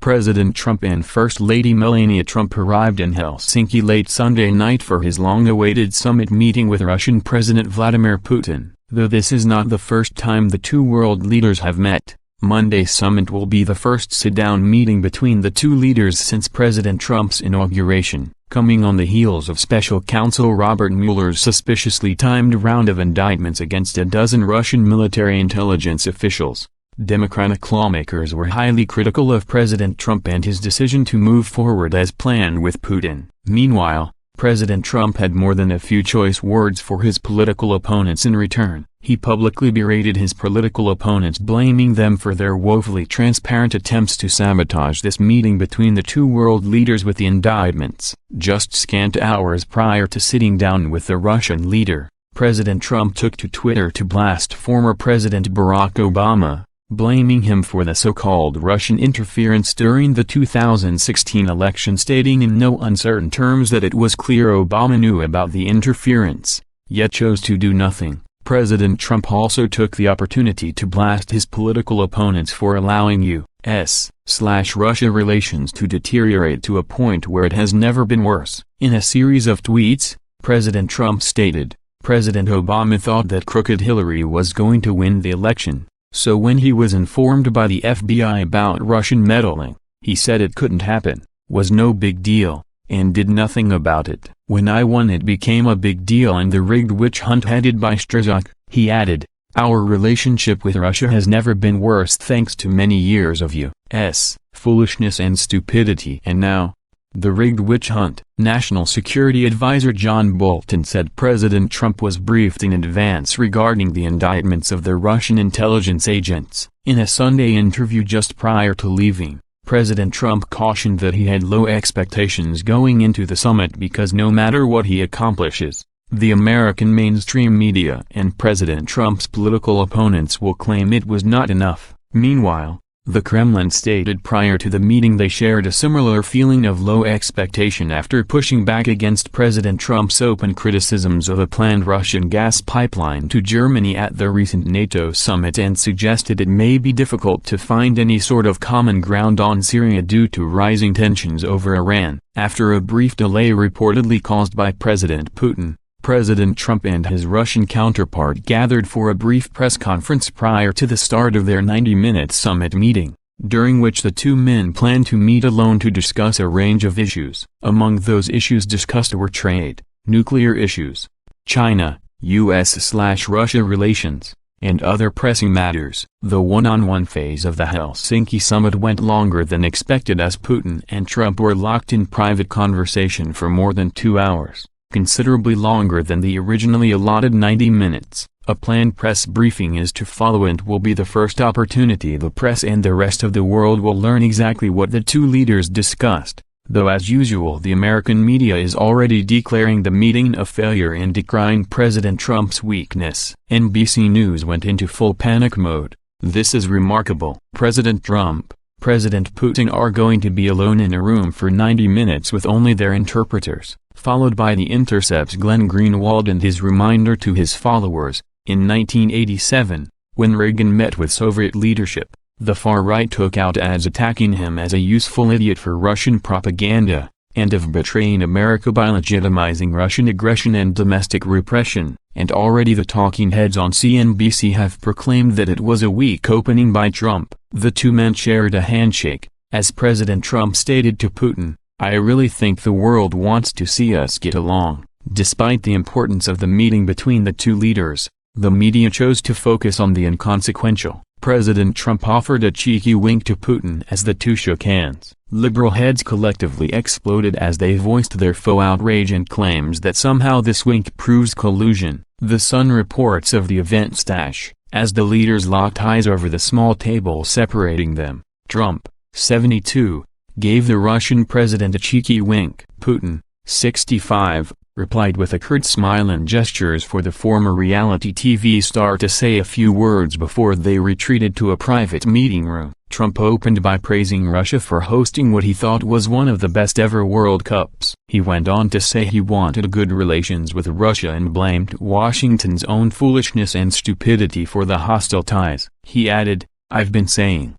President Trump and First Lady Melania Trump arrived in Helsinki late Sunday night for his long-awaited summit meeting with Russian President Vladimir Putin. Though this is not the first time the two world leaders have met, Monday's summit will be the first sit-down meeting between the two leaders since President Trump's inauguration, coming on the heels of Special Counsel Robert Mueller's suspiciously timed round of indictments against a dozen Russian military intelligence officials. Democratic lawmakers were highly critical of President Trump and his decision to move forward as planned with Putin. Meanwhile, President Trump had more than a few choice words for his political opponents in return. He publicly berated his political opponents, blaming them for their woefully transparent attempts to sabotage this meeting between the two world leaders with the indictments. Just scant hours prior to sitting down with the Russian leader, President Trump took to Twitter to blast former President Barack Obama, blaming him for the so-called Russian interference during the 2016 election, stating in no uncertain terms that it was clear Obama knew about the interference, yet chose to do nothing. President Trump also took the opportunity to blast his political opponents for allowing U.S.-Russia relations to deteriorate to a point where it has never been worse. In a series of tweets, President Trump stated, "President Obama thought that crooked Hillary was going to win the election. So when he was informed by the FBI about Russian meddling, he said it couldn't happen, was no big deal, and did nothing about it. When I won it became a big deal and the rigged witch hunt headed by Strazak." He added, "Our relationship with Russia has never been worse thanks to many years of U.S. foolishness and stupidity. And now, the rigged witch hunt." National Security Advisor John Bolton said President Trump was briefed in advance regarding the indictments of the Russian intelligence agents. In a Sunday interview just prior to leaving, President Trump cautioned that he had low expectations going into the summit because no matter what he accomplishes, the American mainstream media and President Trump's political opponents will claim it was not enough. Meanwhile, the Kremlin stated prior to the meeting they shared a similar feeling of low expectation after pushing back against President Trump's open criticisms of a planned Russian gas pipeline to Germany at the recent NATO summit and suggested it may be difficult to find any sort of common ground on Syria due to rising tensions over Iran. After a brief delay reportedly caused by President Putin, President Trump and his Russian counterpart gathered for a brief press conference prior to the start of their 90-minute summit meeting, during which the two men planned to meet alone to discuss a range of issues. Among those issues discussed were trade, nuclear issues, China, U.S./Russia relations, and other pressing matters. The one-on-one phase of the Helsinki summit went longer than expected as Putin and Trump were locked in private conversation for more than 2 hours. Considerably longer than the originally allotted 90 minutes. A planned press briefing is to follow and will be the first opportunity the press and the rest of the world will learn exactly what the two leaders discussed, though as usual the American media is already declaring the meeting a failure and decrying President Trump's weakness. NBC News went into full panic mode. "This is remarkable. President Trump, President Putin are going to be alone in a room for 90 minutes with only their interpreters," followed by The Intercept's Glenn Greenwald and his reminder to his followers. In 1987, when Reagan met with Soviet leadership, the far right took out ads attacking him as a useful idiot for Russian propaganda, and of betraying America by legitimizing Russian aggression and domestic repression, and already the talking heads on CNBC have proclaimed that it was a weak opening by Trump. The two men shared a handshake, as President Trump stated to Putin, "I really think the world wants to see us get along." Despite the importance of the meeting between the two leaders, the media chose to focus on the inconsequential. President Trump offered a cheeky wink to Putin as the two shook hands. Liberal heads collectively exploded as they voiced their faux outrage and claims that somehow this wink proves collusion. The Sun reports of the event stash, as the leaders locked eyes over the small table separating them. Trump, 72, gave the Russian president a cheeky wink. Putin, 65, replied with a curt smile and gestures for the former reality TV star to say a few words before they retreated to a private meeting room. Trump opened by praising Russia for hosting what he thought was one of the best ever World Cups. He went on to say he wanted good relations with Russia and blamed Washington's own foolishness and stupidity for the hostile ties. He added, "I've been saying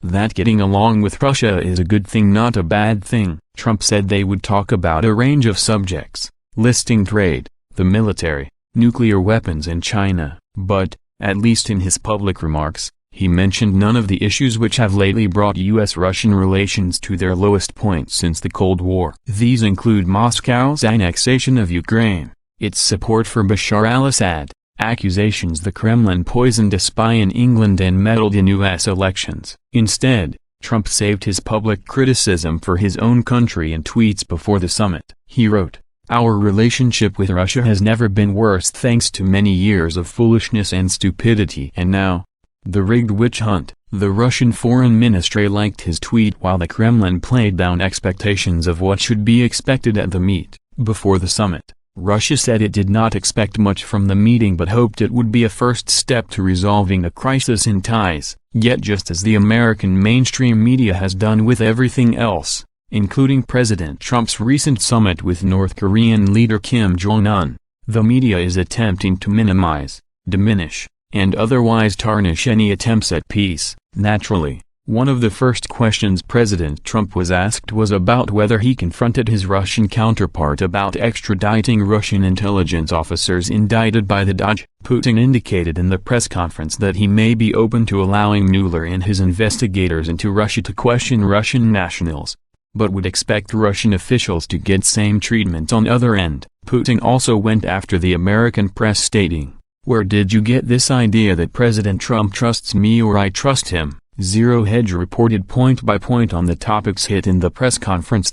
that getting along with Russia is a good thing, not a bad thing. Trump said they would talk about a range of subjects, listing trade, the military, nuclear weapons and China, but, at least in his public remarks, he mentioned none of the issues which have lately brought U.S.-Russian relations to their lowest point since the Cold War. These include Moscow's annexation of Ukraine, its support for Bashar al-Assad, accusations the Kremlin poisoned a spy in England and meddled in U.S. elections. Instead, Trump saved his public criticism for his own country in tweets before the summit. He wrote, "Our relationship with Russia has never been worse thanks to many years of foolishness and stupidity. And now, the rigged witch hunt." The Russian foreign ministry liked his tweet while the Kremlin played down expectations of what should be expected at the meet. Before the summit, Russia said it did not expect much from the meeting but hoped it would be a first step to resolving a crisis in ties. Yet just as the American mainstream media has done with everything else, including President Trump's recent summit with North Korean leader Kim Jong-un, the media is attempting to minimize, diminish, and otherwise tarnish any attempts at peace. Naturally, one of the first questions President Trump was asked was about whether he confronted his Russian counterpart about extraditing Russian intelligence officers indicted by the DOJ. Putin indicated in the press conference that he may be open to allowing Mueller and his investigators into Russia to question Russian nationals, but would expect Russian officials to get same treatment on other end. Putin also went after the American press stating, "Where did you get this idea that President Trump trusts me or I trust him?" Zero Hedge reported point by point on the topics hit in the press conference.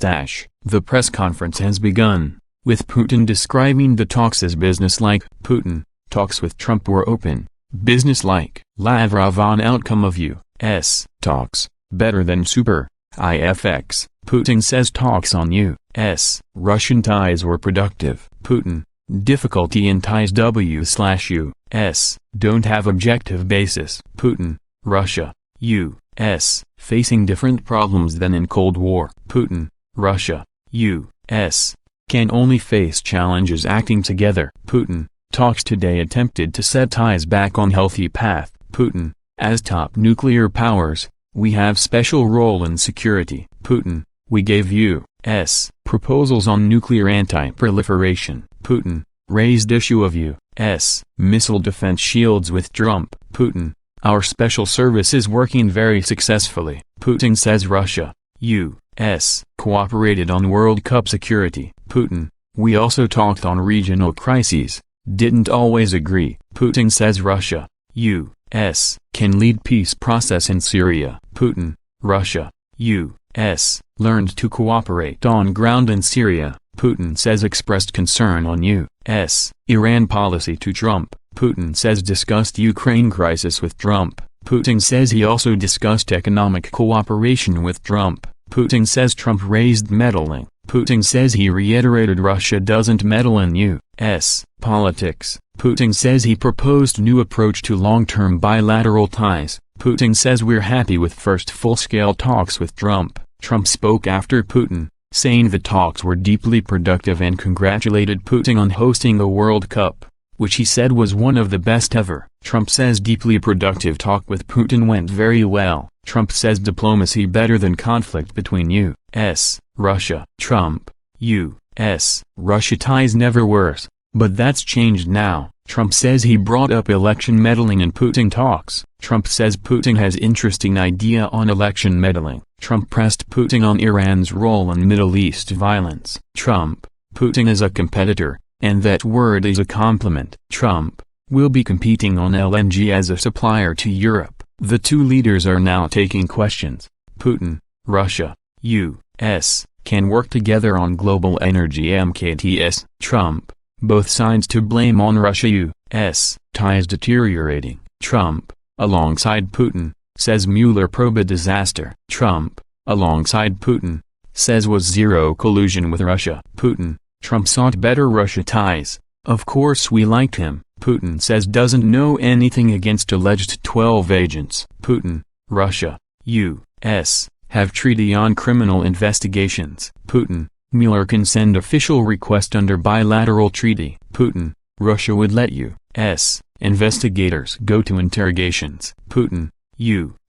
The press conference has begun, with Putin describing the talks as business-like. Putin, talks with Trump were open, business-like. Lavrov on outcome of U.S. talks, better than super, IFX. Putin says talks on U.S. Russian ties were productive. Putin, difficulty in ties W/U.S. don't have objective basis. Putin, Russia, U.S. facing different problems than in Cold War. Putin, Russia, U.S. can only face challenges acting together. Putin, talks today attempted to set ties back on healthy path. Putin, as top nuclear powers, we have special role in security. Putin, we gave U.S. proposals on nuclear anti-proliferation. Putin, raised issue of U.S. missile defense shields with Trump. Putin, our special service is working very successfully. Putin says Russia, U.S. cooperated on World Cup security. Putin, we also talked on regional crises, didn't always agree. Putin says Russia, U.S. can lead peace process in Syria. Putin, Russia, U.S. learned to cooperate on ground in Syria. Putin says expressed concern on U.S. Iran policy to Trump. Putin says discussed Ukraine crisis with Trump. Putin says he also discussed economic cooperation with Trump. Putin says Trump raised meddling. Putin says he reiterated Russia doesn't meddle in U.S. politics. Putin says he proposed new approach to long-term bilateral ties. Putin says we're happy with first full-scale talks with Trump. Trump spoke after Putin, saying the talks were deeply productive and congratulated Putin on hosting the World Cup, which he said was one of the best ever. Trump says deeply productive talk with Putin went very well. Trump says diplomacy better than conflict between U.S. Russia. Trump, U.S. Russia ties never worse, but that's changed now. Trump says he brought up election meddling in Putin talks. Trump says Putin has interesting idea on election meddling. Trump pressed Putin on Iran's role in Middle East violence. Trump, Putin is a competitor, and that word is a compliment. Trump, will be competing on LNG as a supplier to Europe. The two leaders are now taking questions. Putin, Russia, U.S. can work together on global energy MKTS. Trump, both sides to blame on Russia U.S. ties deteriorating. Trump, alongside Putin, says Mueller probe a disaster. Trump, alongside Putin, says was zero collusion with Russia. Putin, Trump sought better Russia ties. Of course we liked him. Putin says doesn't know anything against alleged 12 agents. Putin, Russia, U.S. have treaty on criminal investigations. Putin, Mueller can send official request under bilateral treaty. Putin, Russia would let U.S. investigators go to interrogations. Putin,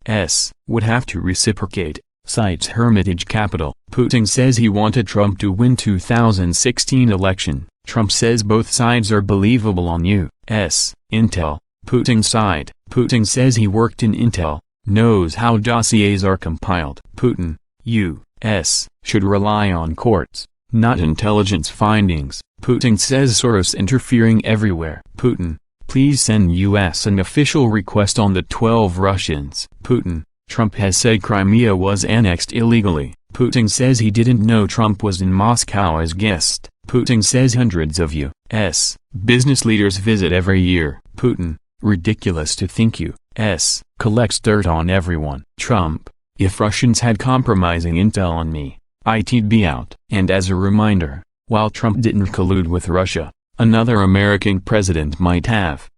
U.S. would have to reciprocate, cites Hermitage Capital. Putin says he wanted Trump to win 2016 election. Trump says both sides are believable on U.S. intel. Putin side. Putin says he worked in intel, knows how dossiers are compiled. Putin, U.S. should rely on courts, not intelligence findings. Putin says Soros interfering everywhere. Putin, please send U.S. an official request on the 12 Russians. Putin, Trump has said Crimea was annexed illegally. Putin says he didn't know Trump was in Moscow as guest. Putin says hundreds of U.S. business leaders visit every year. Putin, ridiculous to think U.S. collects dirt on everyone. Trump, if Russians had compromising intel on me, I'd be out. And as a reminder, while Trump didn't collude with Russia, another American president might have.